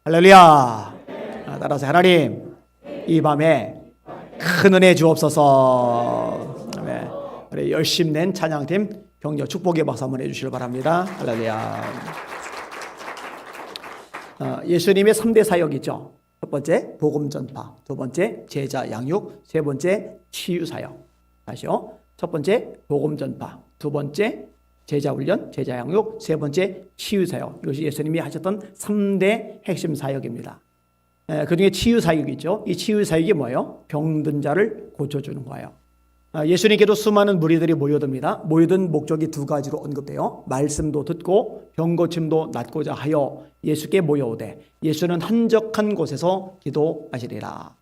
할렐루야. 따라서 하나님 이 밤에 큰 은혜 주옵소서. 아멘. 우리 열심 낸 찬양팀 격려 축복의 박수 한번 해주시길 바랍니다. 할렐루야. 예수님의 3대 사역이죠. 첫 번째 복음 전파, 두 번째 제자 양육, 세 번째 치유 사역. 다시요. 첫 번째 복음 전파, 두 번째 제자 훈련, 제자 양육, 세 번째 치유 사역. 이것이 예수님이 하셨던 3대 핵심 사역입니다. 그중에 치유 사역이 있죠. 이 치유 사역이 뭐예요? 병든 자를 고쳐주는 거예요. 예수님께도 수많은 무리들이 모여듭니다. 모여든 목적이 두 가지로 언급돼요. 말씀도 듣고 병고침도 낫고자 하여 예수께 모여오되 예수는 한적한 곳에서 기도하시리라.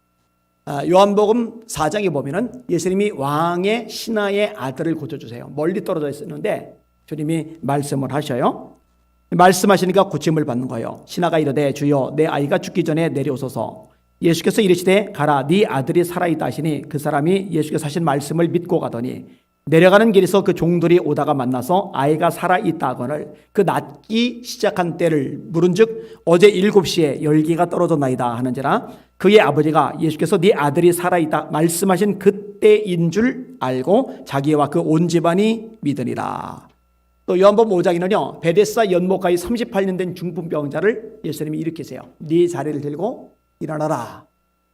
요한복음 4장에 보면은 예수님이 왕의 신하의 아들을 고쳐주세요. 멀리 떨어져 있었는데 주님이 말씀을 하셔요. 말씀하시니까 고침을 받는 거예요. 신하가 이르되 주여 내 아이가 죽기 전에 내려오소서. 예수께서 이르시되 가라 네 아들이 살아있다 하시니 그 사람이 예수께서 하신 말씀을 믿고 가더니 내려가는 길에서 그 종들이 오다가 만나서 아이가 살아있다 하거늘 그 낫기 시작한 때를 물은즉 어제 7시에 열기가 떨어졌나이다 하는지라 그의 아버지가 예수께서 네 아들이 살아있다 말씀하신 그때인 줄 알고 자기와 그 온 집안이 믿으니라. 또 요한복음 5장에는요 베데스다 연못가에 38년 된 중풍병자를 예수님이 일으키세요. 네 자리를 들고 일어나라.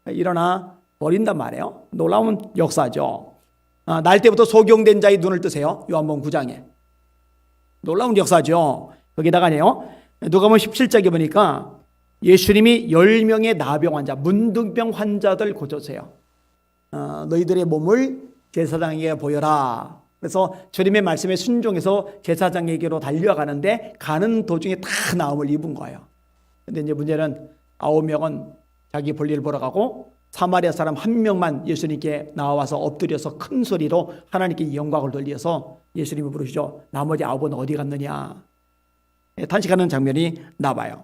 일어나 버린단 말이에요. 놀라운 역사죠. 날 때부터 소경된 자의 눈을 뜨세요. 요한복음 9장에. 놀라운 역사죠. 거기다가요 누가복음 17장에 보니까 예수님이 10명의 나병 환자, 문둥병 환자들 고쳐주세요. 너희들의 몸을 제사장에게 보여라. 그래서 주님의 말씀에 순종해서 제사장에게로 달려가는데 가는 도중에 다 나음을 입은 거예요. 근데 이제 문제는 9명은 자기 볼일 보러 가고 사마리아 사람 1명만 예수님께 나와서 엎드려서 큰 소리로 하나님께 영광을 돌려서 예수님을 부르시죠. 나머지 9은 어디 갔느냐. 탄식하는 장면이 나와요.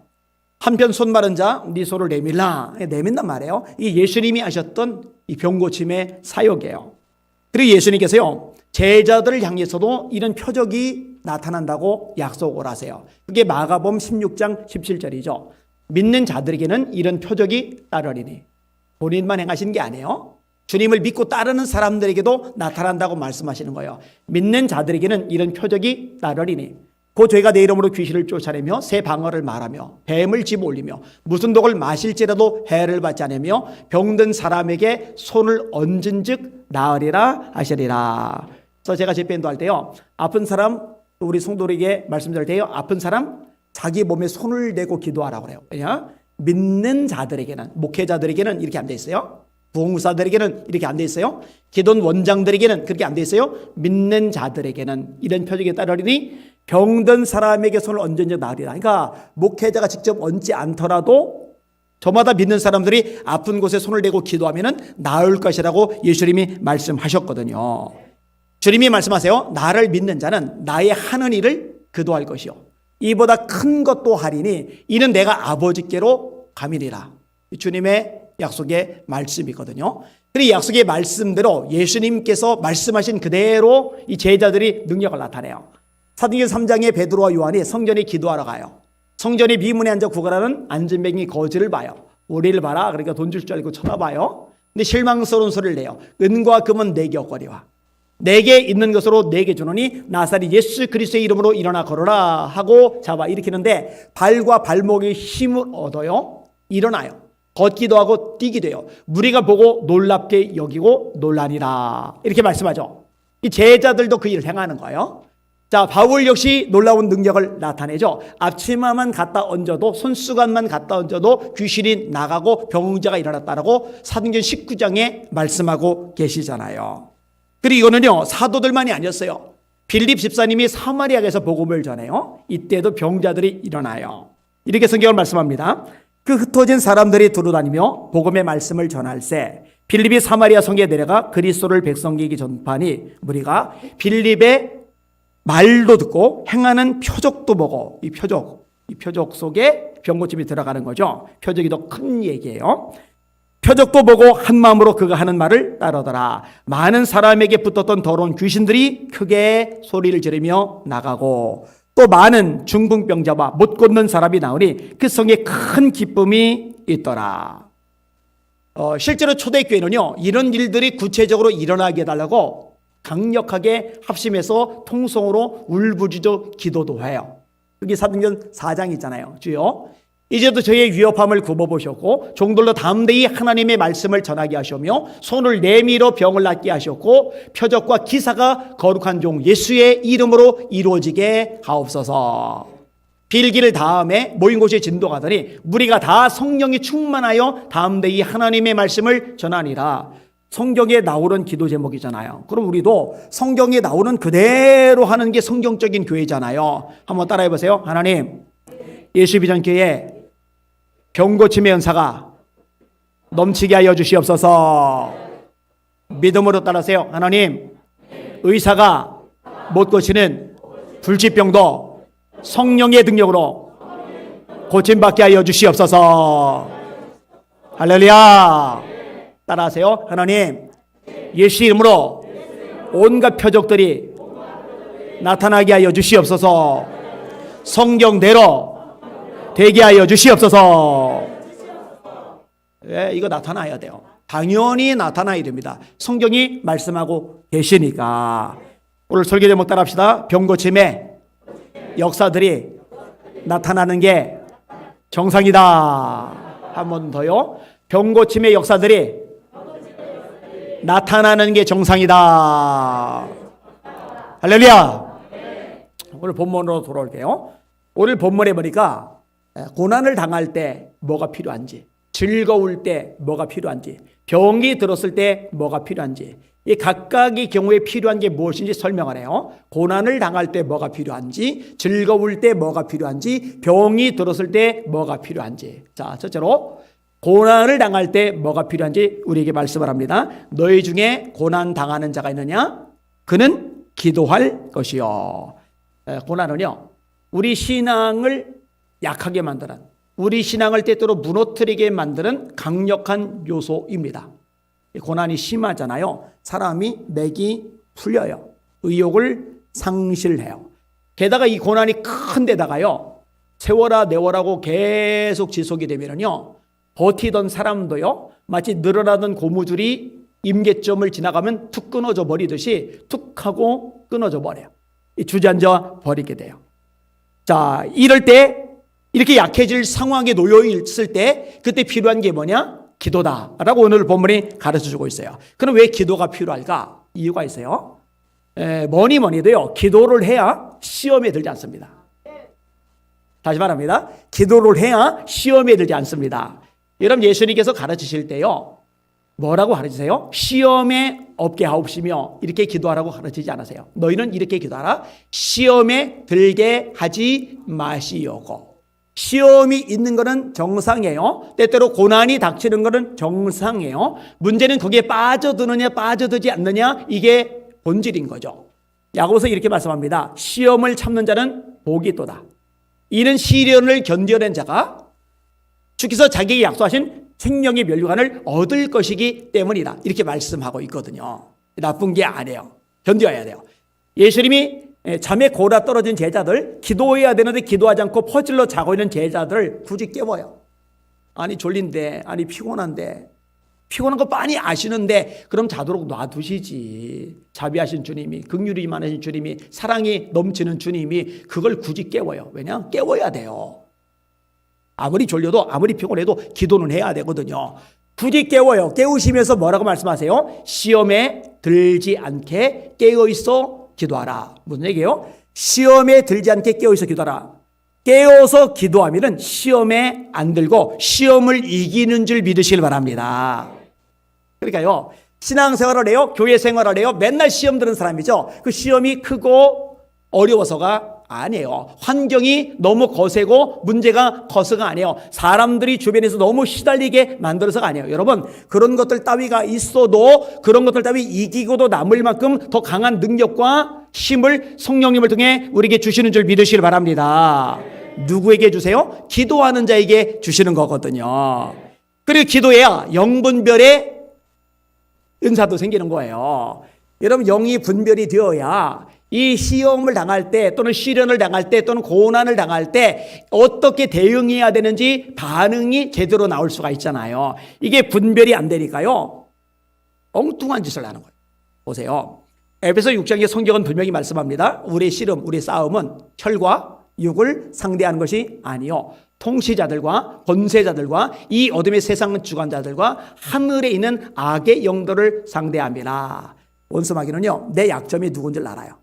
한편 손 마른 자 네 손을 내밀라. 내민단 말이에요. 이 예수님이 하셨던 이 병고침의 사역이에요. 그리고 예수님께서요 제자들을 향해서도 이런 표적이 나타난다고 약속을 하세요. 그게 마가복음 16장 17절이죠. 믿는 자들에게는 이런 표적이 따르리니. 본인만 행하시는 게 아니에요. 주님을 믿고 따르는 사람들에게도 나타난다고 말씀하시는 거예요. 믿는 자들에게는 이런 표적이 따르리니. 그 죄가 내 이름으로 귀신을 쫓아내며 새 방언을 말하며 뱀을 집어올리며 무슨 독을 마실지라도 해를 받지 않으며 병든 사람에게 손을 얹은 즉 나으리라 하시리라. 그래서 제가 집회인도 할 때요 아픈 사람 우리 성도에게 말씀드릴 때요 아픈 사람 자기 몸에 손을 대고 기도하라고 그래요. 왜냐? 믿는 자들에게는 목회자들에게는 이렇게 안 돼 있어요. 부흥사들에게는 이렇게 안 돼 있어요. 기도원 원장들에게는 그렇게 안 돼 있어요. 믿는 자들에게는 이런 표적이 따르리니 병든 사람에게 손을 얹은 적 나으리라. 그러니까 목회자가 직접 얹지 않더라도 저마다 믿는 사람들이 아픈 곳에 손을 대고 기도하면 나을 것이라고 예수님이 말씀하셨거든요. 주님이 말씀하세요. 나를 믿는 자는 나의 하는 일을 그도 할 것이요 이보다 큰 것도 하리니 이는 내가 아버지께로 가미리라. 주님의 약속의 말씀이거든요. 그리고 약속의 말씀대로 예수님께서 말씀하신 그대로 이 제자들이 능력을 나타내요. 사도행전 3장에 베드로와 요한이 성전에 기도하러 가요. 성전의 미문에 앉아 구걸하는 안진뱅이 거지를 봐요. 우리를 봐라. 그러니까 돈 줄 줄 알고 쳐다봐요. 근데 실망스러운 소리를 내요. 은과 금은 내게 얻거리와 내게 있는 것으로 내게 주노니 나사렛 예수 그리스도의 이름으로 일어나 걸어라 하고 잡아 일으키는데 발과 발목에 힘을 얻어요. 일어나요. 걷기도 하고 뛰기도 해요. 무리가 보고 놀랍게 여기고 놀라니라. 이렇게 말씀하죠. 이 제자들도 그 일을 행하는 거예요. 자, 바울 역시 놀라운 능력을 나타내죠. 앞치마만 갖다 얹어도 손수건만 갖다 얹어도 귀신이 나가고 병자가 일어났다라고 사도행전 19장에 말씀하고 계시잖아요. 그리고 이거는요 사도들만이 아니었어요. 빌립 집사님이 사마리아에서 복음을 전해요. 이때도 병자들이 일어나요. 이렇게 성경을 말씀합니다. 그 흩어진 사람들이 두루다니며 복음의 말씀을 전할세 빌립이 사마리아 성에 내려가 그리스도를 백성에게 전파하니 무리가 빌립의 말도 듣고 행하는 표적도 보고 이 표적 속에 병고침이 들어가는 거죠. 표적이 더 큰 얘기예요. 표적도 보고 한 마음으로 그가 하는 말을 따르더라. 많은 사람에게 붙었던 더러운 귀신들이 크게 소리를 지르며 나가고 또 많은 중풍병자와 못 걷는 사람이 나오니 그 성에 큰 기쁨이 있더라. 실제로 초대교회는요, 이런 일들이 구체적으로 일어나게 해달라고 강력하게 합심해서 통성으로 울부짖어 기도도 해요. 그게 사도행전 4장 있잖아요. 주여 이제도 저의 위협함을 굽어보셨고 종들로 담대히 하나님의 말씀을 전하게 하시며 손을 내밀어 병을 낫게 하셨고 표적과 기사가 거룩한 종 예수의 이름으로 이루어지게 하옵소서. 빌기를 다음에 모인 곳에 진동하더니 무리가 다 성령이 충만하여 담대히 하나님의 말씀을 전하니라. 성경에 나오는 기도 제목이잖아요. 그럼 우리도 성경에 나오는 그대로 하는 게 성경적인 교회잖아요. 한번 따라해 보세요. 하나님, 예수 비전 교회 병고침의 은사가 넘치게 하여 주시옵소서. 믿음으로 따라하세요. 하나님, 의사가 못 고치는 불치병도 성령의 능력으로 고침받게 하여 주시옵소서. 할렐루야. 따라하세요. 하나님, 예수 이름으로 온갖 표적들이 나타나게 하여 주시옵소서. 성경대로 되게 하여 주시옵소서. 예, 이거 나타나야 돼요. 당연히 나타나야 됩니다. 성경이 말씀하고 계시니까. 오늘 설교 제목 따라합시다. 병고침의 역사들이 나타나는 게 정상이다. 한 번 더요. 병고침의 역사들이 나타나는 게 정상이다. 할렐루야. 오늘 본문으로 돌아올게요. 오늘 본문에 보니까 고난을 당할 때 뭐가 필요한지, 즐거울 때 뭐가 필요한지, 병이 들었을 때 뭐가 필요한지, 이 각각의 경우에 필요한 게 무엇인지 설명을 해요. 고난을 당할 때 뭐가 필요한지, 즐거울 때 뭐가 필요한지, 병이 들었을 때 뭐가 필요한지. 자, 첫째로 고난을 당할 때 뭐가 필요한지 우리에게 말씀을 합니다. 너희 중에 고난 당하는 자가 있느냐? 그는 기도할 것이요. 고난은요, 우리 신앙을 약하게 만드는, 우리 신앙을 때때로 무너뜨리게 만드는 강력한 요소입니다. 고난이 심하잖아요. 사람이 맥이 풀려요. 의욕을 상실해요. 게다가 이 고난이 큰 데다가요, 세워라 내워라고 계속 지속이 되면요, 버티던 사람도요, 마치 늘어나던 고무줄이 임계점을 지나가면 툭 끊어져 버리듯이 툭 하고 끊어져 버려요. 주저앉아 버리게 돼요. 자, 이럴 때, 이렇게 약해질 상황에 놓여 있을 때 그때 필요한 게 뭐냐? 기도다라고 오늘 본문이 가르쳐주고 있어요. 그럼 왜 기도가 필요할까? 이유가 있어요. 뭐니 뭐니도요, 기도를 해야 시험에 들지 않습니다. 다시 말합니다. 기도를 해야 시험에 들지 않습니다. 여러분, 예수님께서 가르치실 때요, 뭐라고 가르치세요? 시험에 없게 하옵시며 이렇게 기도하라고 가르치지 않으세요. 너희는 이렇게 기도하라. 시험에 들게 하지 마시오고. 시험이 있는 것은 정상이에요. 때때로 고난이 닥치는 것은 정상이에요. 문제는 거기에 빠져드느냐 빠져들지 않느냐, 이게 본질인 거죠. 야고보서 이렇게 말씀합니다. 시험을 참는 자는 복이 있도다. 이는 시련을 견뎌낸 자가 주께서 자기에게 약속하신 생명의 면류관을 얻을 것이기 때문이다. 이렇게 말씀하고 있거든요. 나쁜 게 아니에요. 견뎌야 돼요. 예수님이 잠에 골아 떨어진 제자들, 기도해야 되는데 기도하지 않고 퍼질러 자고 있는 제자들 굳이 깨워요. 아니 졸린데, 아니 피곤한데, 피곤한 거 빤히 아시는데 그럼 자도록 놔두시지. 자비하신 주님이, 긍휼이 많으신 주님이, 사랑이 넘치는 주님이 그걸 굳이 깨워요. 왜냐? 깨워야 돼요. 아무리 졸려도, 아무리 피곤해도 기도는 해야 되거든요. 굳이 깨워요. 깨우시면서 뭐라고 말씀하세요? 시험에 들지 않게 깨어있어 기도하라. 무슨 얘기예요? 시험에 들지 않게 깨어있어 기도하라. 깨어서 기도하면은 시험에 안 들고 시험을 이기는 줄 믿으시길 바랍니다. 그러니까요, 신앙생활을 해요, 교회 생활을 해요, 맨날 시험 드는 사람이죠. 그 시험이 크고 어려워서가 아니에요. 환경이 너무 거세고 문제가 커서가 아니에요. 사람들이 주변에서 너무 시달리게 만들어서가 아니에요. 여러분, 그런 것들 따위가 있어도 그런 것들 따위 이기고도 남을 만큼 더 강한 능력과 힘을 성령님을 통해 우리에게 주시는 줄 믿으시길 바랍니다. 누구에게 주세요? 기도하는 자에게 주시는 거거든요. 그리고 기도해야 영분별의 은사도 생기는 거예요. 여러분, 영이 분별이 되어야 이 시험을 당할 때 또는 시련을 당할 때 또는 고난을 당할 때 어떻게 대응해야 되는지 반응이 제대로 나올 수가 있잖아요. 이게 분별이 안 되니까요, 엉뚱한 짓을 하는 거예요. 보세요. 에베소 6장의 성경은 분명히 말씀합니다. 우리의 씨름, 우리의 싸움은 혈과 육을 상대하는 것이 아니요, 통치자들과 권세자들과 이 어둠의 세상 주관자들과 하늘에 있는 악의 영들을 상대합니다. 원수마귀는요, 내 약점이 누군지를 알아요.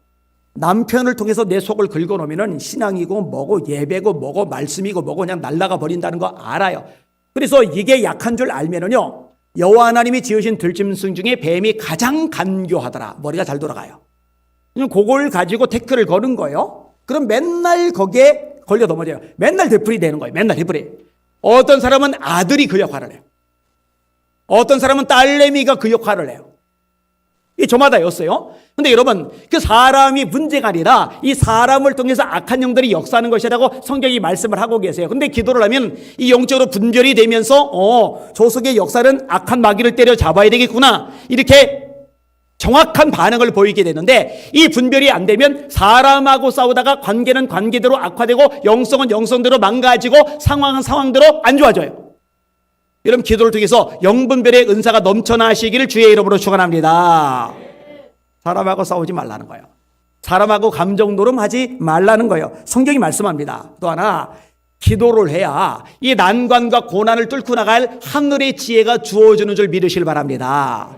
남편을 통해서 내 속을 긁어놓으면 신앙이고 뭐고 예배고 뭐고 말씀이고 뭐고 그냥 날아가 버린다는 거 알아요. 그래서 이게 약한 줄 알면은요, 여호와 하나님이 지으신 들짐승 중에 뱀이 가장 간교하더라. 머리가 잘 돌아가요. 그걸 가지고 태클을 거는 거예요. 그럼 맨날 거기에 걸려 넘어져요. 맨날 되풀이 되는 거예요. 맨날 되풀이. 어떤 사람은 아들이 그 역할을 해요. 어떤 사람은 딸내미가 그 역할을 해요. 이 저마다였어요. 근데 여러분, 그 사람이 문제가 아니라 이 사람을 통해서 악한 영들이 역사하는 것이라고 성경이 말씀을 하고 계세요. 근데 기도를 하면 이 영적으로 분별이 되면서 저 속의 역사는 악한 마귀를 때려 잡아야 되겠구나, 이렇게 정확한 반응을 보이게 되는데, 이 분별이 안 되면 사람하고 싸우다가 관계는 관계대로 악화되고 영성은 영성대로 망가지고 상황은 상황대로 안 좋아져요. 여러분, 기도를 통해서 영분별의 은사가 넘쳐나시기를 주의 이름으로 축원합니다. 사람하고 싸우지 말라는 거예요. 사람하고 감정 노름하지 말라는 거예요. 성경이 말씀합니다. 또 하나, 기도를 해야 이 난관과 고난을 뚫고 나갈 하늘의 지혜가 주어지는 줄 믿으시길 바랍니다.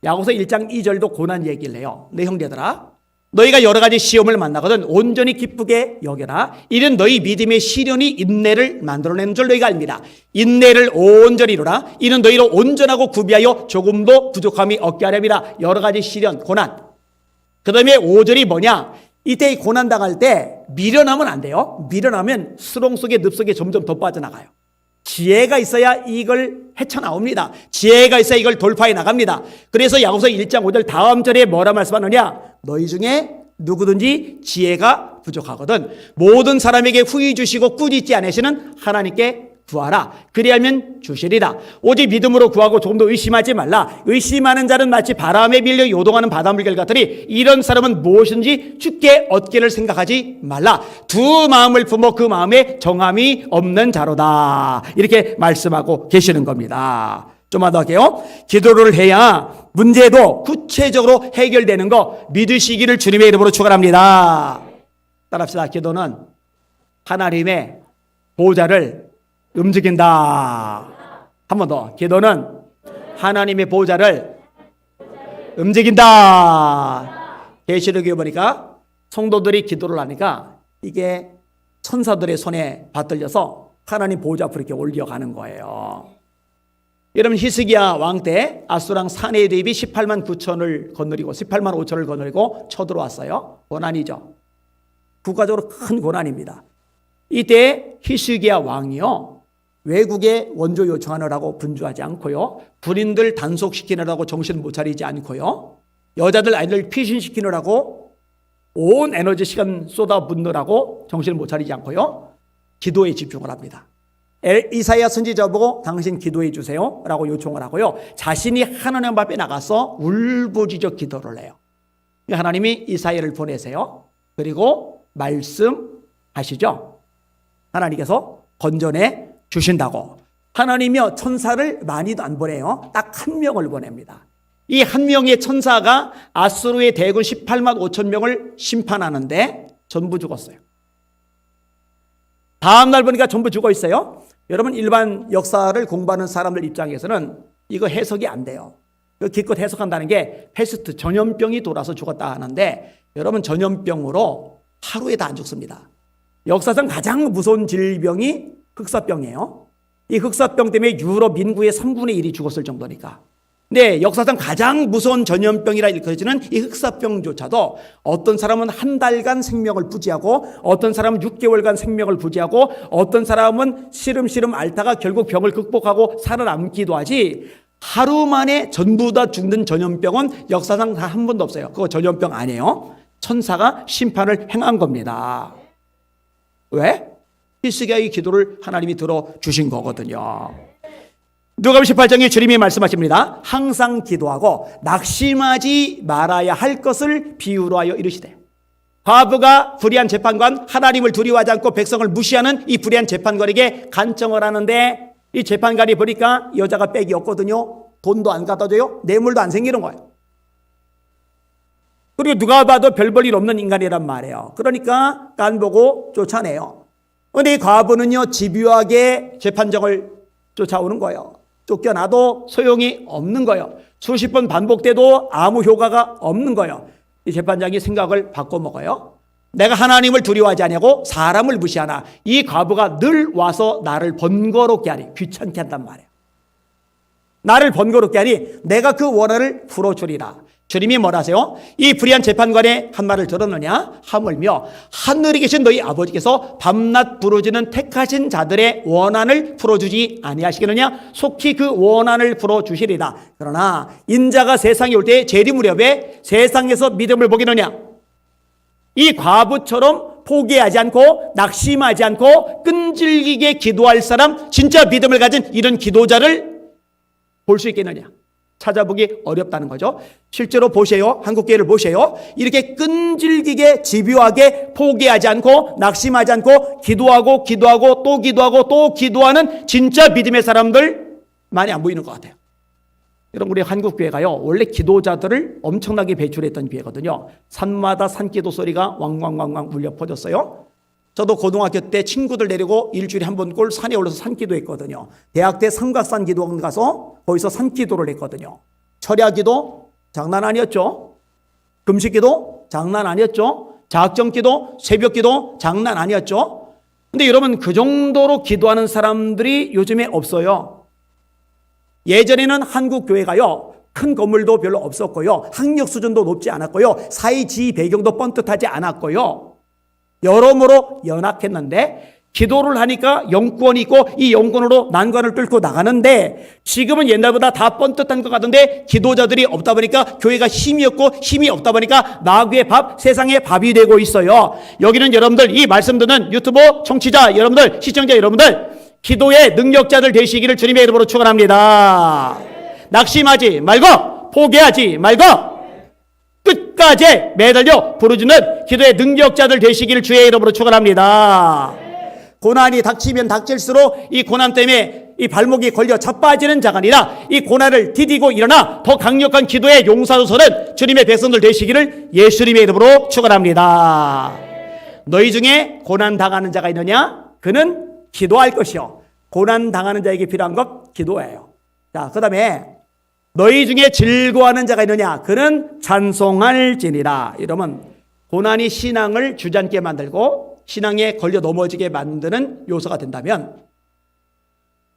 야고보서 1장 2절도 고난 얘기를 해요. 내 형제들아, 너희가 여러 가지 시험을 만나거든 온전히 기쁘게 여겨라. 이는 너희 믿음의 시련이 인내를 만들어내는 줄 너희가 압니다. 인내를 온전히 이루라. 이는 너희로 온전하고 구비하여 조금도 부족함이 없게 하렵니다. 여러 가지 시련, 고난. 그 다음에 5절이 뭐냐? 이때 고난 당할 때 미련하면 안 돼요. 미련하면 수렁 속에 늪 속에 점점 더 빠져나가요. 지혜가 있어야 이걸 헤쳐나옵니다. 지혜가 있어야 이걸 돌파해 나갑니다. 그래서 야고보서 1장 5절 다음 절에 뭐라 말씀하느냐? 너희 중에 누구든지 지혜가 부족하거든 모든 사람에게 후히 주시고 꾸짖지 않으시는 하나님께 구하라. 그리하면 주시리라. 오직 믿음으로 구하고 조금도 의심하지 말라. 의심하는 자는 마치 바람에 밀려 요동하는 바닷물결 같으니 이런 사람은 무엇인지 주께 얻기를 생각하지 말라. 두 마음을 품어 그 마음에 정함이 없는 자로다. 이렇게 말씀하고 계시는 겁니다. 좀만 더 할게요. 기도를 해야 문제도 구체적으로 해결되는 거 믿으시기를 주님의 이름으로 축원합니다. 따라합시다. 기도는 하나님의 보좌를 움직인다. 한 번 더. 기도는 하나님의 보좌를 움직인다. 계시록에 보니까 성도들이 기도를 하니까 이게 천사들의 손에 받들려서 하나님 보좌 앞으로 이렇게 올려가는 거예요. 여러분, 히스기야 왕 때 아수랑 사네립이 18만 9천을 거느리고 18만 5천을 거느리고 쳐들어왔어요. 고난이죠. 국가적으로 큰 고난입니다. 이때 히스기야 왕이요, 외국에 원조 요청하느라고 분주하지 않고요, 군인들 단속시키느라고 정신 못 차리지 않고요, 여자들 아이들 피신시키느라고 온 에너지 시간 쏟아붓느라고 정신을 못 차리지 않고요, 기도에 집중을 합니다. 이사야 선지자 보고 당신 기도해 주세요 라고 요청을 하고요, 자신이 하나님 앞에 나가서 울부짖어 기도를 해요. 하나님이 이사야를 보내세요. 그리고 말씀하시죠. 하나님께서 건져내 주신다고. 하나님이요, 천사를 많이도 안 보내요. 딱 한 명을 보냅니다. 이 한 명의 천사가 아수르의 대군 18만 5천 명을 심판하는데 전부 죽었어요. 다음 날 보니까 전부 죽어 있어요. 여러분, 일반 역사를 공부하는 사람들 입장에서는 이거 해석이 안 돼요. 기껏 해석한다는 게 패스트, 전염병이 돌아서 죽었다 하는데, 여러분, 전염병으로 하루에 다 안 죽습니다. 역사상 가장 무서운 질병이 흑사병이에요. 이 흑사병 때문에 유럽 인구의 3분의 1이 죽었을 정도니까. 근데 역사상 가장 무서운 전염병이라 일컬어지는 이 흑사병조차도 어떤 사람은 한 달간 생명을 부지하고, 어떤 사람은 6개월간 생명을 부지하고, 어떤 사람은 시름시름 앓다가 결국 병을 극복하고 살아남기도 하지, 하루 만에 전부 다 죽는 전염병은 역사상 다 한 번도 없어요. 그거 전염병 아니에요. 천사가 심판을 행한 겁니다. 왜? 히스기야의 기도를 하나님이 들어주신 거거든요. 누가복음 18장에 주님이 말씀하십니다. 항상 기도하고 낙심하지 말아야 할 것을 비유로 하여 이르시되. 과부가 불의한 재판관, 하나님을 두려워하지 않고 백성을 무시하는 이 불의한 재판관에게 간청을 하는데 이 재판관이 보니까 여자가 빽이 없거든요. 돈도 안 갖다 줘요. 뇌물도 안 생기는 거예요. 그리고 누가 봐도 별 볼 일 없는 인간이란 말이에요. 그러니까 깐보고 쫓아내요. 그런데 이 과부는요, 집요하게 재판정을 쫓아오는 거예요. 쫓겨나도 소용이 없는 거예요. 수십 번 반복돼도 아무 효과가 없는 거예요. 이 재판장이 생각을 바꿔먹어요. 내가 하나님을 두려워하지 않냐고 사람을 무시하나 이 과부가 늘 와서 나를 번거롭게 하니, 귀찮게 한단 말이에요. 나를 번거롭게 하니 내가 그 원한을 풀어주리라. 주님이 뭐라 하세요? 이 불의한 재판관의 한 말을 들었느냐? 하물며 하늘에 계신 너희 아버지께서 밤낮 부르짖는 택하신 자들의 원한을 풀어주지 아니하시겠느냐? 속히 그 원한을 풀어주시리라. 그러나 인자가 세상에 올 때 재림 무렵에 세상에서 믿음을 보기느냐? 이 과부처럼 포기하지 않고 낙심하지 않고 끈질기게 기도할 사람, 진짜 믿음을 가진 이런 기도자를 볼 수 있겠느냐? 찾아보기 어렵다는 거죠. 실제로 보세요. 한국교회를 보세요. 이렇게 끈질기게 집요하게 포기하지 않고 낙심하지 않고 기도하고 또 기도하고 또 기도하는 진짜 믿음의 사람들 많이 안 보이는 것 같아요. 여러분, 우리 한국교회가요, 원래 기도자들을 엄청나게 배출했던 교회거든요. 산마다 산기도 소리가 왕왕왕왕 울려 퍼졌어요. 저도 고등학교 때 친구들 데리고 일주일에 한 번 꼴 산에 올라서 산기도 했거든요. 대학 때 삼각산 기도원 가서 거기서 산기도를 했거든요. 철야기도 장난 아니었죠. 금식기도 장난 아니었죠. 자학정기도, 새벽기도 장난 아니었죠. 근데 여러분, 그 정도로 기도하는 사람들이 요즘에 없어요. 예전에는 한국교회가요, 큰 건물도 별로 없었고요, 학력 수준도 높지 않았고요, 사회 지위 배경도 뻔뜻하지 않았고요, 여러모로 연약했는데 기도를 하니까 영권이 있고 이 영권으로 난관을 뚫고 나가는데, 지금은 옛날보다 다 뻔뜻한 것 같은데 기도자들이 없다 보니까 교회가 힘이 없고 힘이 없다 보니까 마귀의 밥, 세상의 밥이 되고 있어요. 여기는 여러분들, 이 말씀 듣는 유튜브 청취자 여러분들, 시청자 여러분들, 기도의 능력자들 되시기를 주님의 이름으로 축원합니다. 낙심하지 말고 포기하지 말고 끝까지 매달려 부르짖는 기도의 능력자들 되시기를 주의 이름으로 축원합니다. 고난이 닥치면 닥칠수록 이 고난 때문에 이 발목이 걸려 자빠지는 자가 아니라 이 고난을 디디고 일어나 더 강력한 기도의 용사로 서는 주님의 백성들 되시기를 예수님의 이름으로 축원합니다. 너희 중에 고난 당하는 자가 있느냐? 그는 기도할 것이요. 고난 당하는 자에게 필요한 것 기도예요. 자, 그 다음에 너희 중에 즐거워하는 자가 있느냐? 그는 찬송할지니라. 이러면 고난이 신앙을 주저앉게 만들고 신앙에 걸려 넘어지게 만드는 요소가 된다면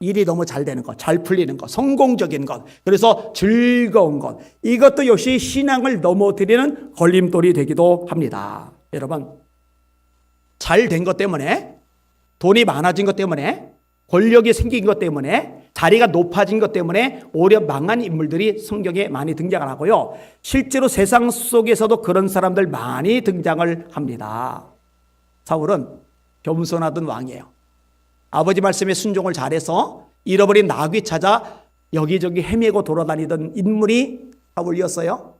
일이 너무 잘 되는 것, 잘 풀리는 것, 성공적인 것, 그래서 즐거운 것, 이것도 역시 신앙을 넘어뜨리는 걸림돌이 되기도 합니다. 여러분, 잘 된 것 때문에, 돈이 많아진 것 때문에, 권력이 생긴 것 때문에, 자리가 높아진 것 때문에 오히려 망한 인물들이 성경에 많이 등장을 하고요, 실제로 세상 속에서도 그런 사람들 많이 등장을 합니다. 사울은 겸손하던 왕이에요. 아버지 말씀에 순종을 잘해서 잃어버린 나귀 찾아 여기저기 헤매고 돌아다니던 인물이 사울이었어요.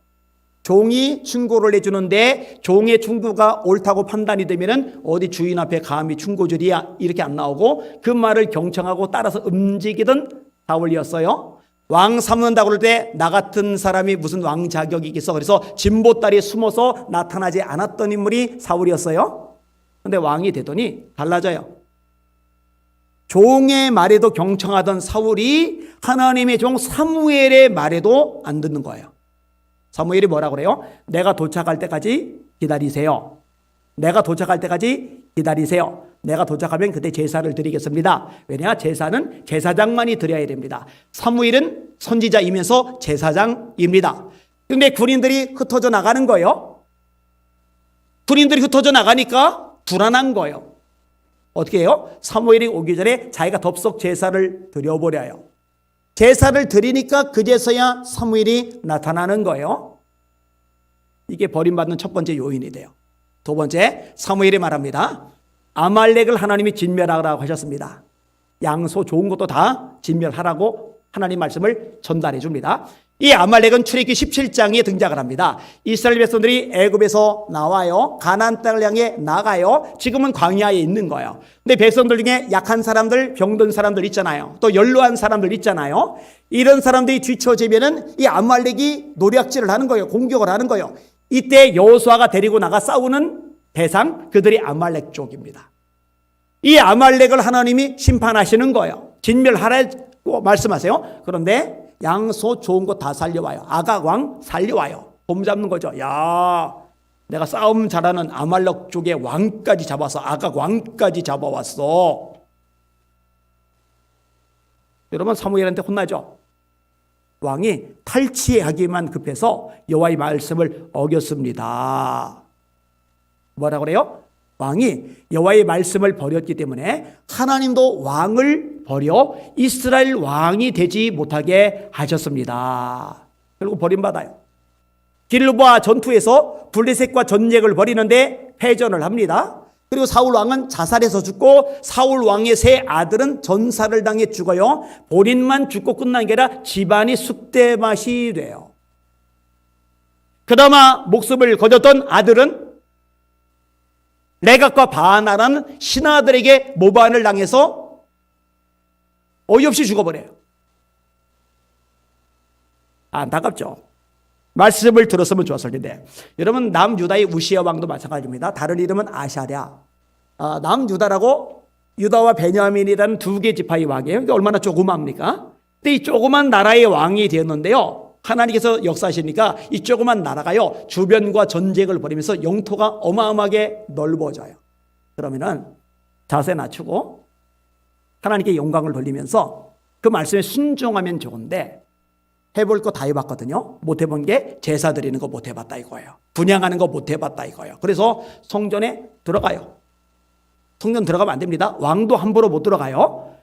종이 충고를 해주는데 종의 충고가 옳다고 판단이 되면은 어디 주인 앞에 감히 충고줄이야 이렇게 안 나오고 그 말을 경청하고 따라서 움직이던 사울이었어요. 왕 삼는다고 그럴 때 나 같은 사람이 무슨 왕 자격이 있겠어. 그래서 진보다리에 숨어서 나타나지 않았던 인물이 사울이었어요. 그런데 왕이 되더니 달라져요. 종의 말에도 경청하던 사울이 하나님의 종 사무엘의 말에도 안 듣는 거예요. 사무엘이 뭐라고 그래요? 내가 도착할 때까지 기다리세요. 내가 도착할 때까지 기다리세요. 내가 도착하면 그때 제사를 드리겠습니다. 왜냐? 제사는 제사장만이 드려야 됩니다. 사무엘은 선지자이면서 제사장입니다. 그런데 군인들이 흩어져 나가는 거예요. 군인들이 흩어져 나가니까 불안한 거예요. 어떻게 해요? 사무엘이 오기 전에 자기가 덥석 제사를 드려버려요. 제사를 드리니까 그제서야 사무엘이 나타나는 거예요. 이게 버림받는 첫 번째 요인이 돼요. 두 번째, 사무엘이 말합니다. 아말렉을 하나님이 진멸하라고 하셨습니다. 양소 좋은 것도 다 진멸하라고 하나님 말씀을 전달해 줍니다. 이 아말렉은 출애굽기 17장에 등장을 합니다. 이스라엘 백성들이 애굽에서 나와요. 가나안 땅을 향해 나가요. 지금은 광야에 있는 거예요. 근데 백성들 중에 약한 사람들, 병든 사람들 있잖아요. 또 연로한 사람들 있잖아요. 이런 사람들이 뒤처지면은 이 아말렉이 노략질을 하는 거예요. 공격을 하는 거예요. 이때 여호수아가 데리고 나가 싸우는 대상, 그들이 아말렉 쪽입니다. 이 아말렉을 하나님이 심판하시는 거예요. 진멸하라고 말씀하세요. 그런데 양소 좋은 거 다 살려와요. 아각 왕 살려와요. 봄 잡는 거죠. 야, 내가 싸움 잘하는 아말렉 쪽의 왕까지 잡아서 아각 왕까지 잡아왔어. 여러분, 사무엘한테 혼나죠. 왕이 탈취하기만 급해서 여호와의 말씀을 어겼습니다. 뭐라고 그래요? 왕이 여호와의 말씀을 버렸기 때문에 하나님도 왕을 버려 이스라엘 왕이 되지 못하게 하셨습니다. 결국 버림받아요. 길보아 전투에서 블레셋과 전쟁을 벌이는데 패전을 합니다. 그리고 사울 왕은 자살해서 죽고 사울 왕의 세 아들은 전사를 당해 죽어요. 본인만 죽고 끝난 게 아니라 집안이 쑥대밭이 돼요. 그나마 목숨을 거뒀던 아들은 레갑과 바나라는 신하들에게 모반을 당해서 어이없이 죽어버려요. 안타깝죠. 말씀을 들었으면 좋았을 텐데. 여러분, 남유다의 우시야 왕도 마찬가지입니다. 다른 이름은 아샤랴. 남유다라고 유다와 베냐민이라는 두 개 지파의 왕이에요. 그러니까 얼마나 조그맣습니까? 근데 이 조그만 나라의 왕이 되었는데요. 하나님께서 역사하시니까 이 조그만 나라가요, 주변과 전쟁을 벌이면서 영토가 어마어마하게 넓어져요. 그러면은 자세 낮추고 하나님께 영광을 돌리면서 그 말씀에 순종하면 좋은데, 해볼 거 다 해봤거든요. 못 해본 게 제사 드리는 거 못 해봤다 이거예요. 분향하는 거 못 해봤다 이거예요. 그래서 성전에 들어가요. 성전 들어가면 안 됩니다. 왕도 함부로 못 들어가요.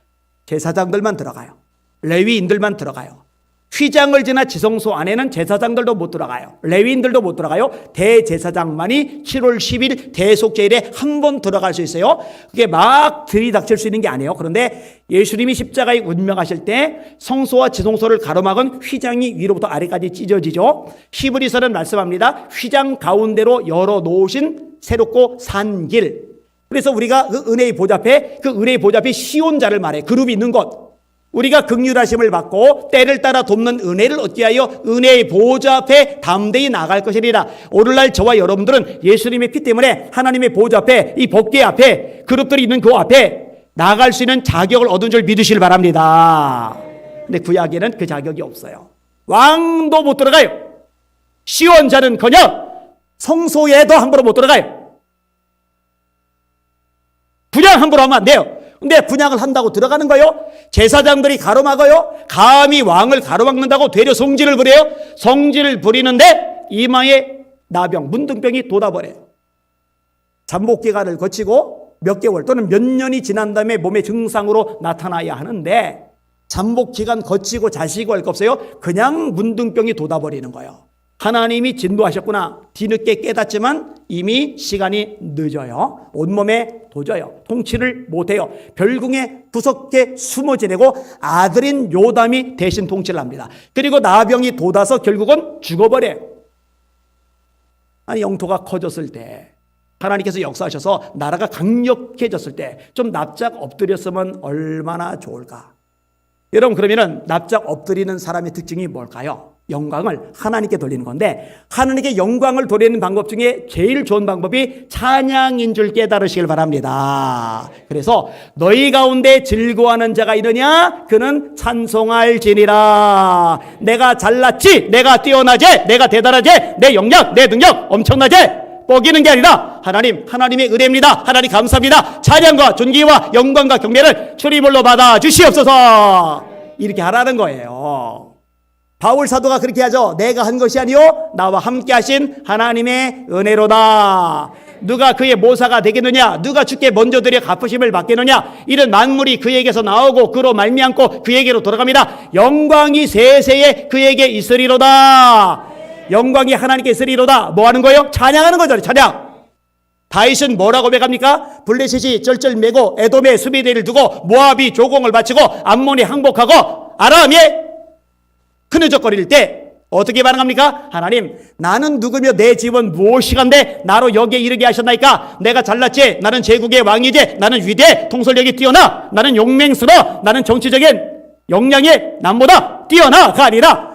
제사장들만 들어가요. 레위인들만 들어가요. 휘장을 지나 지성소 안에는 제사장들도 못 들어가요. 레위인들도 못 들어가요. 대제사장만이 7월 10일 대속제일에 한 번 들어갈 수 있어요. 그게 막 들이닥칠 수 있는 게 아니에요. 그런데 예수님이 십자가에 운명하실 때 성소와 지성소를 가로막은 휘장이 위로부터 아래까지 찢어지죠. 히브리서는 말씀합니다. 휘장 가운데로 열어놓으신 새롭고 산 길. 그래서 우리가 그 은혜의 보좌 앞에 시온자를 말해. 그룹이 있는 곳. 우리가 긍휼하심을 받고 때를 따라 돕는 은혜를 얻기 위하여 은혜의 보좌 앞에 담대히 나갈 것이리라. 오늘날 저와 여러분들은 예수님의 피 때문에 하나님의 보좌 앞에, 이 법궤 앞에, 그룹들이 있는 그 앞에 나갈 수 있는 자격을 얻은 줄 믿으시길 바랍니다. 근데 구약에는 그 자격이 없어요. 왕도 못 들어가요. 시온자는커녕 성소에도 함부로 못 들어가요. 분향 함부로 하면 안 돼요. 근데 분향을 한다고 들어가는 거요? 제사장들이 가로막아요? 감히 왕을 가로막는다고 되려 성질을 부려요? 성질을 부리는데 이마에 나병, 문둥병이 돋아버려요. 잠복기간을 거치고 몇 개월 또는 몇 년이 지난 다음에 몸의 증상으로 나타나야 하는데, 잠복기간 거치고 자시고 할 거 없어요. 그냥 문둥병이 돋아버리는 거예요. 하나님이 진도하셨구나. 뒤늦게 깨닫지만 이미 시간이 늦어요. 온몸에 도져요. 통치를 못해요. 별궁에 구석에 숨어 지내고 아들인 요담이 대신 통치를 합니다. 그리고 나병이 돋아서 결국은 죽어버려요. 아니, 영토가 커졌을 때, 하나님께서 역사하셔서 나라가 강력해졌을 때 좀 납작 엎드렸으면 얼마나 좋을까. 여러분, 그러면은 납작 엎드리는 사람의 특징이 뭘까요? 영광을 하나님께 돌리는 건데, 하나님께 영광을 돌리는 방법 중에 제일 좋은 방법이 찬양인 줄 깨달으시길 바랍니다. 그래서 너희 가운데 즐거워하는 자가 있느냐? 그는 찬송할지니라. 내가 잘났지, 내가 뛰어나지, 내가 대단하지, 내 영역, 내 능력 엄청나지, 뻐기는 게 아니라 하나님의 은혜입니다. 하나님 감사합니다. 찬양과 존귀와 영광과 경배를 주님으로 받아 주시옵소서. 이렇게 하라는 거예요. 바울 사도가 그렇게 하죠. 내가 한 것이 아니요 나와 함께 하신 하나님의 은혜로다. 누가 그의 모사가 되겠느냐? 누가 주께 먼저 드려 갚으심을 받겠느냐? 이런 만물이 그에게서 나오고 그로 말미암고 그에게로 돌아갑니다. 영광이 세세에 그에게 있으리로다. 영광이 하나님께 있으리로다. 뭐 하는 거예요? 찬양하는 거죠. 찬양. 다윗은 뭐라고 고백합니까? 블레셋이 쩔쩔매고 에돔의 수비대를 두고 모압이 조공을 바치고 암몬이 항복하고 아람이 흐느적거릴 때 어떻게 반응합니까? 하나님, 나는 누구며 내 집은 무엇이간데 나로 여기에 이르게 하셨나이까? 내가 잘났지? 나는 제국의 왕이지? 나는 위대해? 통솔력이 뛰어나? 나는 용맹스러워? 나는 정치적인 역량이 남보다 뛰어나가 아니라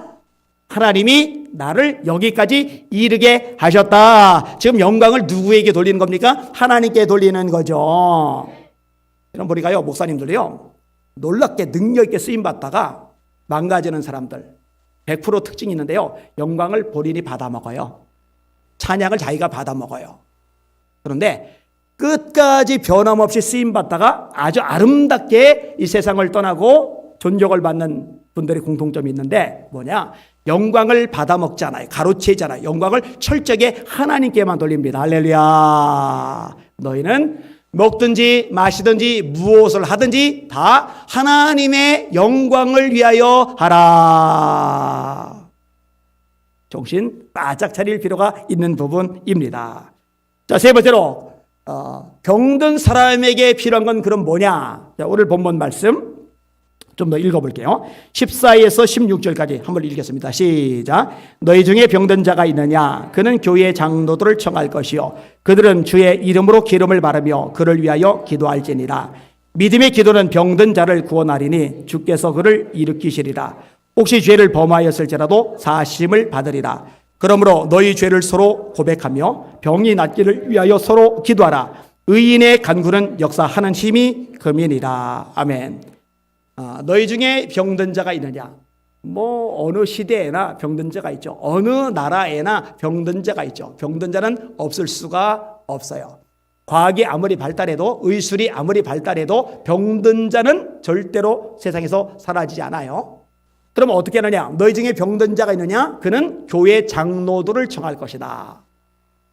하나님이 나를 여기까지 이르게 하셨다. 지금 영광을 누구에게 돌리는 겁니까? 하나님께 돌리는 거죠. 여러분, 우리가요, 목사님들이요, 놀랍게 능력 있게 쓰임받다가 망가지는 사람들 100% 특징이 있는데요, 영광을 본인이 받아먹어요. 찬양을 자기가 받아먹어요. 그런데 끝까지 변함없이 쓰임받다가 아주 아름답게 이 세상을 떠나고 존경을 받는 분들의 공통점이 있는데 뭐냐? 영광을 받아먹잖아요. 가로채잖아요. 영광을 철저하게 하나님께만 돌립니다. 할렐루야. 너희는 먹든지 마시든지 무엇을 하든지 다 하나님의 영광을 위하여 하라. 정신 바짝 차릴 필요가 있는 부분입니다. 자, 세 번째로 병든 사람에게 필요한 건 그럼 뭐냐? 자, 오늘 본문 말씀 좀 더 읽어볼게요. 14에서 16절까지 한번 읽겠습니다. 시작. 너희 중에 병든 자가 있느냐? 그는 교회 장로들을 청할 것이요 그들은 주의 이름으로 기름을 바르며 그를 위하여 기도할지니라. 믿음의 기도는 병든 자를 구원하리니 주께서 그를 일으키시리라. 혹시 죄를 범하였을지라도 사심을 받으리라. 그러므로 너희 죄를 서로 고백하며 병이 낫기를 위하여 서로 기도하라. 의인의 간구는 역사하는 힘이 금이니라. 아멘. 너희 중에 병든 자가 있느냐? 어느 시대에나 병든 자가 있죠. 어느 나라에나 병든 자가 있죠. 병든 자는 없을 수가 없어요. 과학이 아무리 발달해도, 의술이 아무리 발달해도 병든 자는 절대로 세상에서 사라지지 않아요. 그럼 어떻게 하느냐? 너희 중에 병든 자가 있느냐? 그는 교회 장로들을 청할 것이다.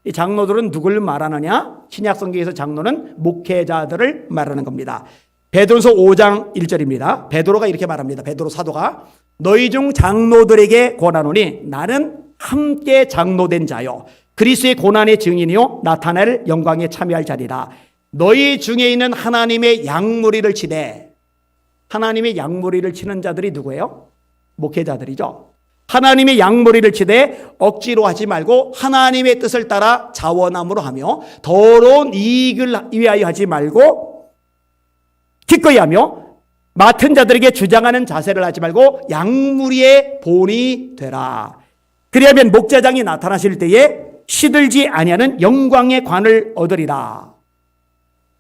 이 장로들은 누굴 말하느냐? 신약 성경에서 장로는 목회자들을 말하는 겁니다. 베드로서 5장 1절입니다. 베드로가 이렇게 말합니다. 베드로 사도가 너희 중 장로들에게 권하노니 나는 함께 장로된 자요 그리스도의 고난의 증인이요 나타날 영광에 참여할 자리라. 너희 중에 있는 하나님의 양무리를 치되, 하나님의 양무리를 치는 자들이 누구예요? 목회자들이죠. 하나님의 양무리를 치되 억지로 하지 말고 하나님의 뜻을 따라 자원함으로 하며 더러운 이익을 위하여 하지 말고 기꺼이 하며 맡은 자들에게 주장하는 자세를 하지 말고 양무리의 본이 되라. 그리하면 목자장이 나타나실 때에 시들지 아니하는 영광의 관을 얻으리라.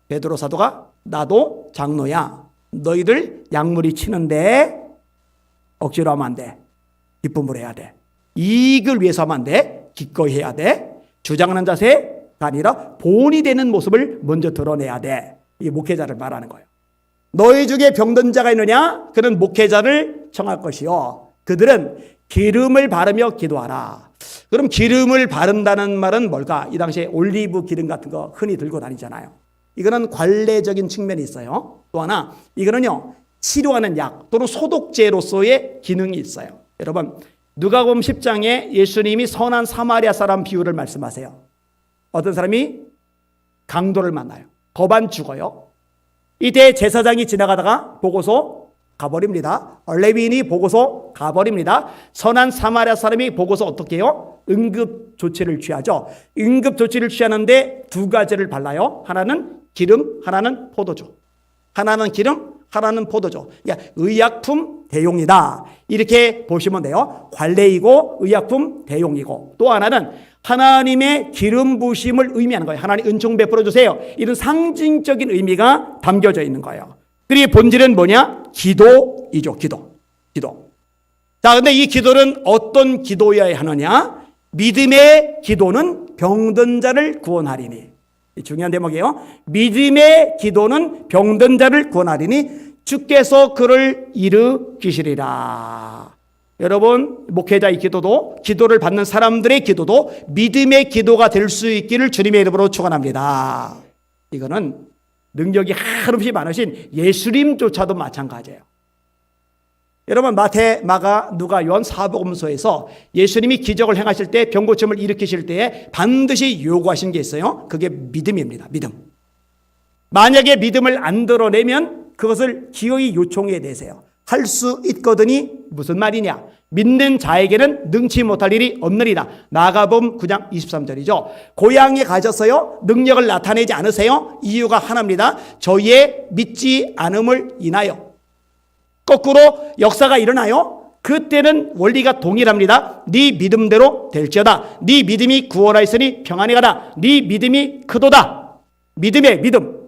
베드로 사도가 나도 장로야. 너희들 양무리 치는데 억지로 하면 안 돼. 기쁨을 해야 돼. 이익을 위해서 하면 안 돼. 기꺼이 해야 돼. 주장하는 자세가 아니라 본이 되는 모습을 먼저 드러내야 돼. 이 목회자를 말하는 거예요. 너희 중에 병든 자가 있느냐? 그는 목회자를 청할 것이요 그들은 기름을 바르며 기도하라. 그럼 기름을 바른다는 말은 뭘까? 이 당시에 올리브 기름 같은 거 흔히 들고 다니잖아요. 이거는 관례적인 측면이 있어요. 또 하나, 이거는요 치료하는 약 또는 소독제로서의 기능이 있어요. 여러분, 누가복음 10장에 예수님이 선한 사마리아 사람 비유를 말씀하세요. 어떤 사람이 강도를 만나요. 법안 죽어요. 이때 제사장이 지나가다가 보고서 가버립니다. 레위인이 보고서 가버립니다. 선한 사마리아 사람이 보고서 어떻게 해요? 응급 조치를 취하죠. 응급 조치를 취하는데 두 가지를 발라요. 하나는 기름, 하나는 포도주. 하나는 기름, 하나는 포도주. 그러니까 의약품 대용이다. 이렇게 보시면 돼요. 관례이고 의약품 대용이고, 또 하나는 하나님의 기름 부심을 의미하는 거예요. 하나님 은총 베풀어 주세요. 이런 상징적인 의미가 담겨져 있는 거예요. 그리고 본질은 뭐냐? 기도이죠. 기도. 자, 근데 이 기도는 어떤 기도여야 하느냐? 믿음의 기도는 병든 자를 구원하리니. 중요한 대목이에요. 믿음의 기도는 병든 자를 구원하리니 주께서 그를 일으키시리라. 여러분, 목회자의 기도도, 기도를 받는 사람들의 기도도 믿음의 기도가 될 수 있기를 주님의 이름으로 축원합니다. 이거는 능력이 한없이 많으신 예수님조차도 마찬가지예요. 여러분, 마태, 마가, 누가, 요한 사복음서에서 예수님이 기적을 행하실 때, 병고침을 일으키실 때에 반드시 요구하신 게 있어요. 그게 믿음입니다. 믿음. 만약에 믿음을 안 드러내면 그것을 기어이 요청해 내세요. 할 수 있거든이 무슨 말이냐? 믿는 자에게는 능치 못할 일이 없느니라. 마가복음 9장 23절이죠. 고향에 가셔서요 능력을 나타내지 않으세요? 이유가 하나입니다. 저희의 믿지 않음을 인하여. 거꾸로 역사가 일어나요. 그때는 원리가 동일합니다. 네 믿음대로 될지어다. 네 믿음이 구원하였으니 평안히 가라. 네 믿음이 크도다. 믿음의 믿음.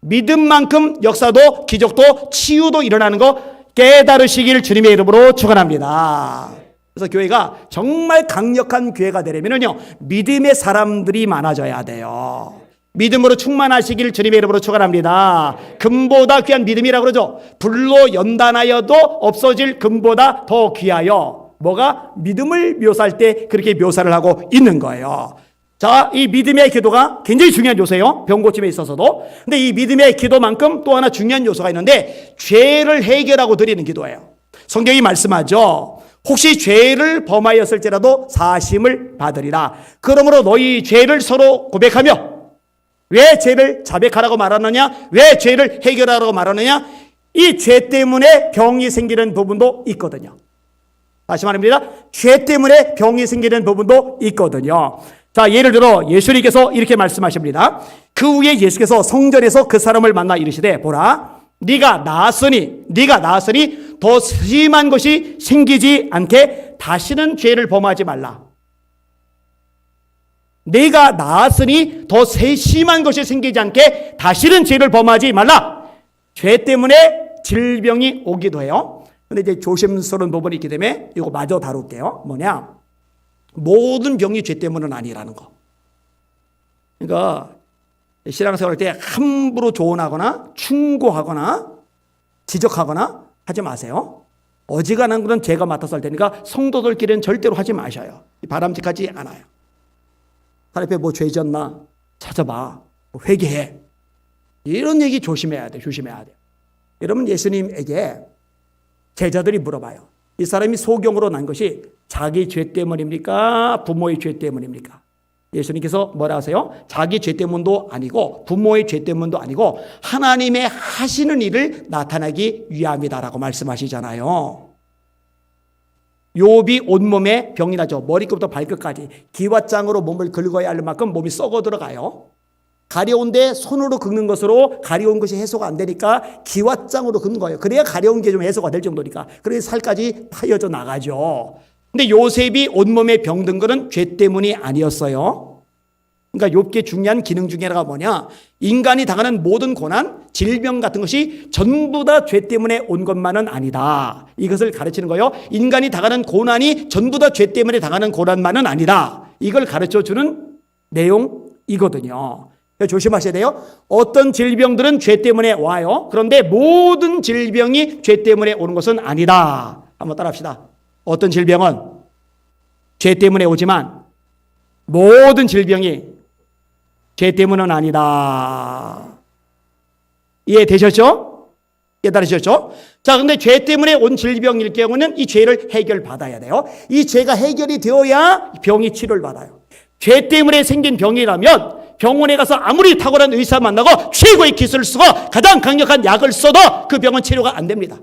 믿음만큼 역사도 기적도 치유도 일어나는 거 깨달으시길 주님의 이름으로 축원합니다. 그래서 교회가 정말 강력한 교회가 되려면요 믿음의 사람들이 많아져야 돼요. 믿음으로 충만하시길 주님의 이름으로 축원합니다. 금보다 귀한 믿음이라고 그러죠. 불로 연단하여도 없어질 금보다 더 귀하여. 뭐가? 믿음을 묘사할 때 그렇게 묘사를 하고 있는 거예요. 자, 이 믿음의 기도가 굉장히 중요한 요소예요. 병 고침에 있어서도. 근데 이 믿음의 기도만큼 또 하나 중요한 요소가 있는데 죄를 해결하고 드리는 기도예요. 성경이 말씀하죠. 혹시 죄를 범하였을지라도 사심을 받으리라. 그러므로 너희 죄를 서로 고백하며. 왜 죄를 자백하라고 말하느냐? 왜 죄를 해결하라고 말하느냐? 이 죄 때문에 병이 생기는 부분도 있거든요. 다시 말합니다. 죄 때문에 병이 생기는 부분도 있거든요. 자, 예를 들어 예수님께서 이렇게 말씀하십니다. 그 후에 예수께서 성전에서 그 사람을 만나 이르시되 보라 네가 나았으니 더 심한 것이 생기지 않게 다시는 죄를 범하지 말라. 네가 나았으니 더 심한 것이 생기지 않게 다시는 죄를 범하지 말라. 죄 때문에 질병이 오기도 해요. 근데 이제 조심스러운 부분이 있기 때문에 이거 마저 다룰게요. 뭐냐? 모든 병이 죄 때문은 아니라는 거. 그러니까 신앙생활 때 함부로 조언하거나 충고하거나 지적하거나 하지 마세요. 어지간한 것은 제가 맡아서 할 테니까 성도들끼리는 절대로 하지 마셔요. 바람직하지 않아요. 하나님 앞에 뭐 죄 지었나 찾아봐. 회개해. 이런 얘기 조심해야 돼. 조심해야 돼. 여러분 예수님에게 제자들이 물어봐요. 이 사람이 소경으로 난 것이 자기 죄 때문입니까? 부모의 죄 때문입니까? 예수님께서 뭐라 하세요? 자기 죄 때문도 아니고 부모의 죄 때문도 아니고 하나님의 하시는 일을 나타내기 위함이다라고 말씀하시잖아요. 욥이 온몸에 병이 나죠. 머리끝부터 발끝까지 기왓장으로 몸을 긁어야 할 만큼 몸이 썩어 들어가요. 가려운데 손으로 긁는 것으로 가려운 것이 해소가 안 되니까 기왓장으로 긁는 거예요. 그래야 가려운 게 좀 해소가 될 정도니까. 그래서 살까지 파여져 나가죠. 근데 요셉이 온몸에 병든 거는 죄 때문이 아니었어요. 그러니까 욥기의 중요한 기능 중에 하나가 뭐냐? 인간이 당하는 모든 고난, 질병 같은 것이 전부 다 죄 때문에 온 것만은 아니다. 이것을 가르치는 거예요. 인간이 당하는 고난이 전부 다 죄 때문에 당하는 고난만은 아니다. 이걸 가르쳐주는 내용이거든요. 조심하셔야 돼요. 어떤 질병들은 죄 때문에 와요. 그런데 모든 질병이 죄 때문에 오는 것은 아니다. 한번 따라합시다. 어떤 질병은 죄 때문에 오지만 모든 질병이 죄 때문은 아니다. 이해되셨죠? 깨달으셨죠? 자, 근데 죄 때문에 온 질병일 경우는 이 죄를 해결받아야 돼요. 이 죄가 해결이 되어야 병이 치료를 받아요. 죄 때문에 생긴 병이라면 병원에 가서 아무리 탁월한 의사 만나고 최고의 기술을 쓰고 가장 강력한 약을 써도 그 병은 치료가 안 됩니다.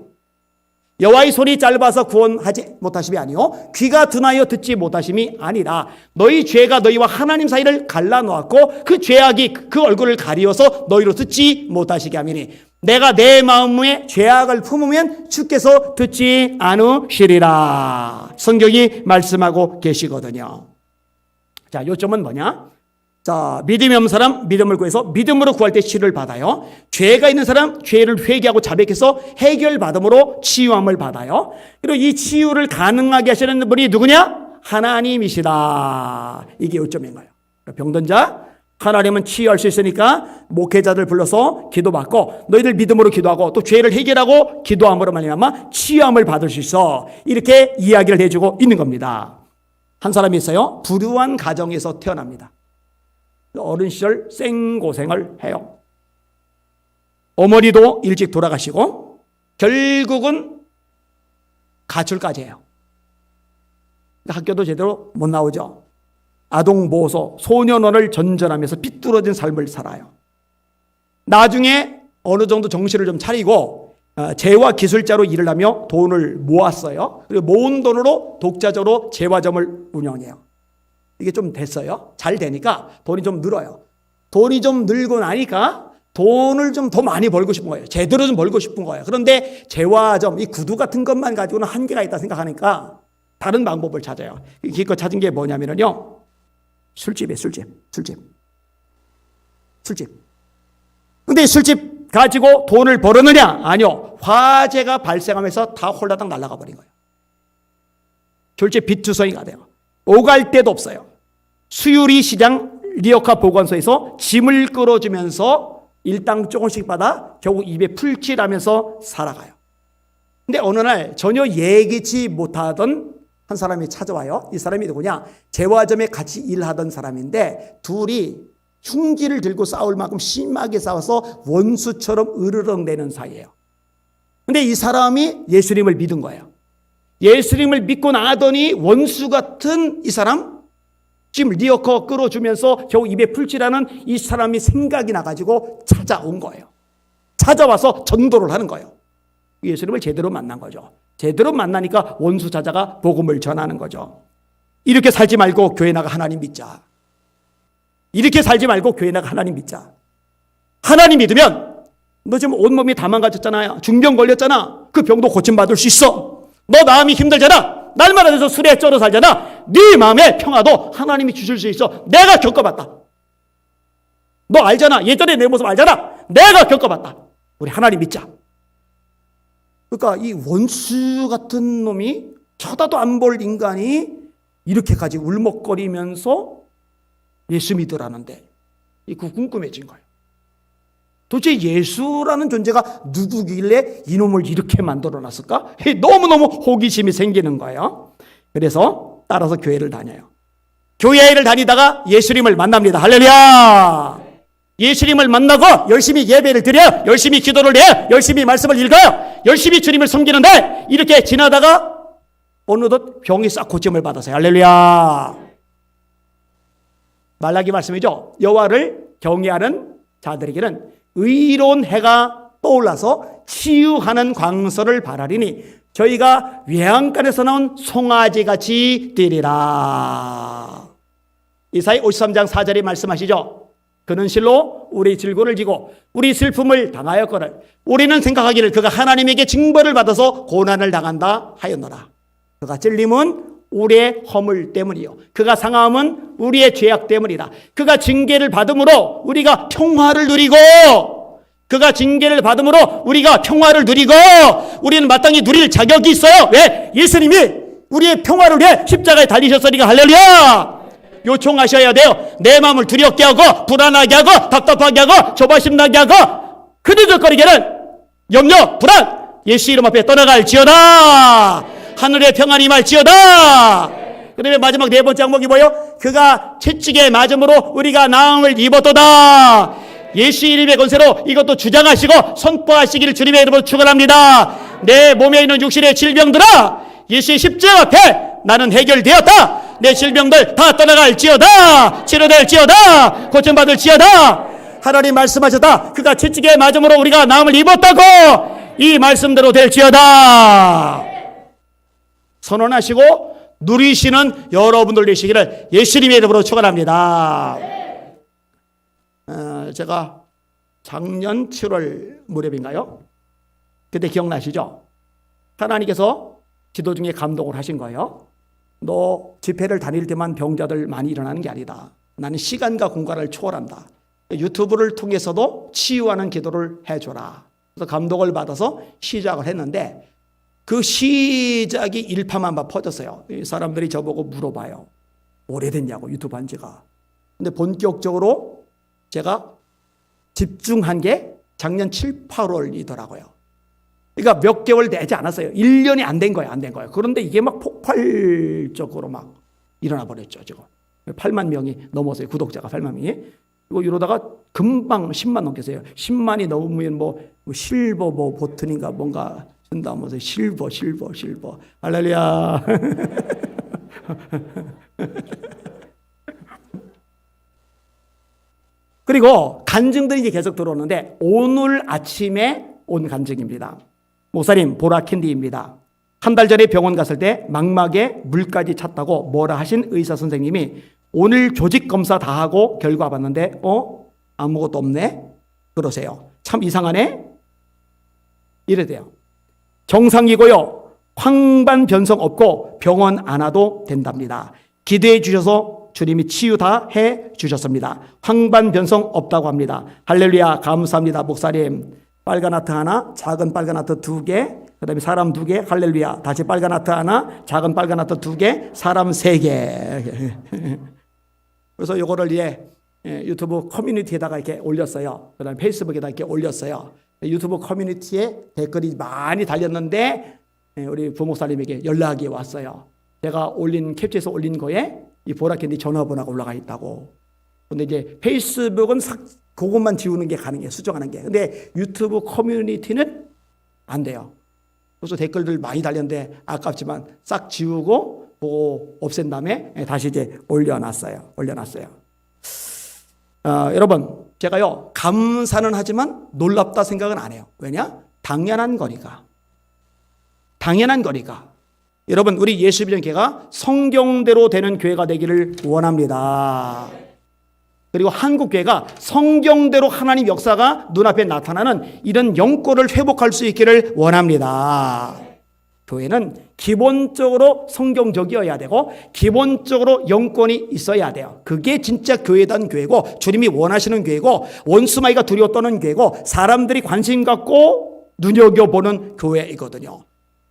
여호와의 손이 짧아서 구원하지 못하심이 아니요 귀가 둔하여 듣지 못하심이 아니라 너희 죄가 너희와 하나님 사이를 갈라놓았고 그 죄악이 그 얼굴을 가리워서 너희로 듣지 못하시게 함이니 내가 내 마음에 죄악을 품으면 주께서 듣지 않으시리라. 성경이 말씀하고 계시거든요. 자, 요점은 뭐냐? 자, 믿음이 없는 사람 믿음을 구해서 믿음으로 구할 때 치료를 받아요. 죄가 있는 사람 죄를 회개하고 자백해서 해결받음으로 치유함을 받아요. 그리고 이 치유를 가능하게 하시는 분이 누구냐? 하나님이시다. 이게 요점인 거예요. 병든 자 하나님은 치유할 수 있으니까 목회자들 불러서 기도받고 너희들 믿음으로 기도하고 또 죄를 해결하고 기도함으로 말미암아 치유함을 받을 수 있어. 이렇게 이야기를 해주고 있는 겁니다. 한 사람이 있어요. 불우한 가정에서 태어납니다. 어린 시절 생고생을 해요. 어머니도 일찍 돌아가시고 결국은 가출까지 해요. 학교도 제대로 못 나오죠. 아동보호소, 소년원을 전전하면서 삐뚤어진 삶을 살아요. 나중에 어느 정도 정신을 좀 차리고 재화 기술자로 일을 하며 돈을 모았어요. 그리고 모은 돈으로 독자적으로 재화점을 운영해요. 이게 좀 됐어요. 잘 되니까 돈이 좀 늘어요. 돈이 좀 늘고 나니까 돈을 좀 더 많이 벌고 싶은 거예요. 제대로 좀 벌고 싶은 거예요. 그런데 재화점, 이 구두 같은 것만 가지고는 한계가 있다 생각하니까 다른 방법을 찾아요. 기껏 찾은 게 뭐냐면요. 술집이에요. 술집. 근데 술집 가지고 돈을 벌었느냐? 아니요. 화재가 발생하면서 다 홀라당 날아가 버린 거예요. 졸지에 비투성이가 돼요. 오갈 데도 없어요. 수유리 시장 리어카 보건소에서 짐을 끌어주면서 일당 조금씩 받아 결국 입에 풀칠하면서 살아가요. 근데 어느 날 전혀 예기치 못하던 한 사람이 찾아와요. 이 사람이 누구냐? 재화점에 같이 일하던 사람인데 둘이 흉기를 들고 싸울 만큼 심하게 싸워서 원수처럼 으르렁대는 사이예요. 근데 이 사람이 예수님을 믿은 거예요. 예수님을 믿고 나더니 원수 같은 이 사람, 지금 리어커 끌어주면서 겨우 입에 풀칠하는 이 사람이 생각이 나가지고 찾아온 거예요. 찾아와서 전도를 하는 거예요. 예수님을 제대로 만난 거죠. 제대로 만나니까 원수 자자가 복음을 전하는 거죠. 이렇게 살지 말고 교회 나가 하나님 믿자. 이렇게 살지 말고 교회 나가 하나님 믿자. 하나님 믿으면 너 지금 온몸이 다 망가졌잖아요. 중병 걸렸잖아. 그 병도 고침받을 수 있어. 너 마음이 힘들잖아. 날마다 돼서 술에 쩔어 살잖아. 네 마음의 평화도 하나님이 주실 수 있어. 내가 겪어봤다. 너 알잖아. 예전에 내 모습 알잖아. 내가 겪어봤다. 우리 하나님 믿자. 그러니까 이 원수 같은 놈이 쳐다도 안 볼 인간이 이렇게까지 울먹거리면서 예수 믿으라는데 그 궁금해진 거예요. 도대체 예수라는 존재가 누구길래 이놈을 이렇게 만들어놨을까? 너무너무 호기심이 생기는 거예요. 그래서 따라서 교회를 다녀요. 교회를 다니다가 예수님을 만납니다. 할렐루야! 예수님을 만나고 열심히 예배를 드려요. 열심히 기도를 해요. 열심히 말씀을 읽어요. 열심히 주님을 섬기는데 이렇게 지나다가 어느덧 병이 싹 고침을 받았어요. 할렐루야! 말라기 말씀이죠. 여호와를 경외하는 자들에게는 의로운 해가 떠올라서 치유하는 광서를 바라리니 저희가 외양간에서 나온 송아지같이 되리라. 이사야 53장 4절에 말씀하시죠. 그는 실로 우리 질고를 지고 우리 슬픔을 당하였거늘 우리는 생각하기를 그가 하나님에게 징벌을 받아서 고난을 당한다 하였노라. 그가 찔림은 우리의 허물 때문이요 그가 상함은 우리의 죄악 때문이다. 그가 징계를 받음으로 우리가 평화를 누리고 그가 징계를 받음으로 우리가 평화를 누리고 우리는 마땅히 누릴 자격이 있어요. 왜? 예수님이 우리의 평화를 위해 십자가에 달리셨으니까. 할렐루야! 요청하셔야 돼요. 내 마음을 두렵게 하고 불안하게 하고 답답하게 하고 조바심 나게 하고 그들적거리게는 염려 불안 예수 이름 앞에 떠나갈지어다. 하늘의 평안이 임할지어다. 그다음에 마지막 네 번째 항목이 뭐예요? 그가 채찍에 맞음으로 우리가 나음을 입었도다. 예수 이름의 권세로 이것도 주장하시고 선포하시기를 주님의 이름으로 축원합니다. 내 몸에 있는 육신의 질병들아 예수의 십자가 앞에 나는 해결되었다. 내 질병들 다 떠나갈지어다. 치료될지어다. 고침받을지어다. 하나님 말씀하셨다. 그가 채찍에 맞음으로 우리가 나음을 입었다고. 이 말씀대로 될지어다. 선언하시고 누리시는 여러분들 되시기를 예수님의 이름으로 축원합니다. 제가 작년 7월 무렵인가요? 그때 기억나시죠? 하나님께서 기도 중에 감동을 하신 거예요. 너 집회를 다닐 때만 병자들 많이 일어나는 게 아니다. 나는 시간과 공간을 초월한다. 유튜브를 통해서도 치유하는 기도를 해줘라. 그래서 감동을 받아서 시작을 했는데 그 시작이 일파만파 퍼졌어요. 사람들이 저보고 물어봐요. 오래됐냐고 유튜브 한 지가. 근데 본격적으로 제가 집중한 게 작년 7, 8월이더라고요. 그러니까 몇 개월 되지 않았어요. 1년이 안 된 거예요. 안 된 거예요. 그런데 이게 막 폭발적으로 막 일어나 버렸죠. 지금 8만 명이 넘었어요. 구독자가 8만 명이. 그리고 이러다가 금방 10만 넘겠어요. 10만이 넘으면 뭐 실버 뭐 버튼인가 뭔가 준다면서 실버. 할렐루야. 그리고 간증들이 이제 계속 들어오는데 오늘 아침에 온 간증입니다. 목사님 보라캔디입니다. 한 달 전에 병원 갔을 때 망막에 물까지 찼다고 뭐라 하신 의사 선생님이 오늘 조직 검사 다 하고 결과 봤는데 아무것도 없네? 그러세요. 참 이상하네? 이래 돼요. 정상이고요. 황반 변성 없고 병원 안 와도 된답니다. 기도해 주셔서 주님이 치유 다 해 주셨습니다. 황반 변성 없다고 합니다. 할렐루야, 감사합니다. 목사님, 빨간 하트 하나, 작은 빨간 하트 2개, 그 다음에 사람 2개, 할렐루야. 다시 빨간 하트 하나, 작은 빨간 하트 2개, 사람 3개. 그래서 요거를 유튜브 커뮤니티에다가 이렇게 올렸어요. 그 다음에 페이스북에다 이렇게 올렸어요. 유튜브 커뮤니티에 댓글이 많이 달렸는데 우리 부목사님에게 연락이 왔어요. 제가 캡처해서 올린 거에 이 보라캔디 전화번호가 올라가 있다고. 근데 이제 페이스북은 그것만 지우는 게 가능해요. 수정하는 게. 근데 유튜브 커뮤니티는 안 돼요. 그래서 댓글들 많이 달렸는데 아깝지만 싹 지우고 보고 없앤 다음에 다시 이제 올려놨어요. 여러분, 제가요, 감사는 하지만 놀랍다 생각은 안 해요. 왜냐? 당연한 거니까. 여러분, 우리 예수비전교회가 성경대로 되는 교회가 되기를 원합니다. 그리고 한국교회가 성경대로 하나님 역사가 눈앞에 나타나는 이런 영권을 회복할 수 있기를 원합니다. 교회는 기본적으로 성경적이어야 되고 기본적으로 영권이 있어야 돼요. 그게 진짜 교회단 교회고 주님이 원하시는 교회고 원수마귀가 두려워 떠는 교회고 사람들이 관심 갖고 눈여겨보는 교회이거든요.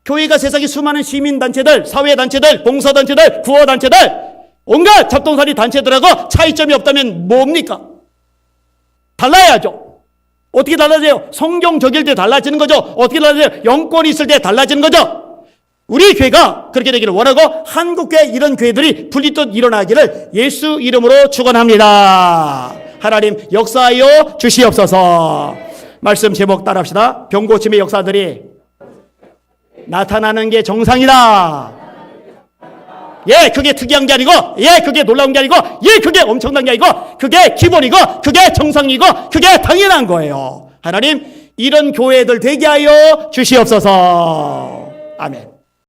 교회가 세상의 수많은 시민단체들, 사회단체들, 봉사단체들, 구호단체들, 온갖 잡동사니 단체들하고 차이점이 없다면 뭡니까? 달라야죠. 어떻게 달라져요? 성경적일 때 달라지는 거죠. 어떻게 달라져요? 영권이 있을 때 달라지는 거죠. 우리 교회가 그렇게 되기를 원하고 한국교회 이런 교회들이 분리또 일어나기를 예수 이름으로 축원합니다. 하나님 역사하여 주시옵소서. 말씀 제목 따라합시다. 병고침의 역사들이 나타나는 게 정상이다. 예, 그게 특이한 게 아니고, 예, 그게 놀라운 게 아니고, 예, 그게 엄청난 게 아니고, 그게 기본이고, 그게 정상이고, 그게 당연한 거예요. 하나님, 이런 교회들 되게 하여 주시옵소서. 아멘.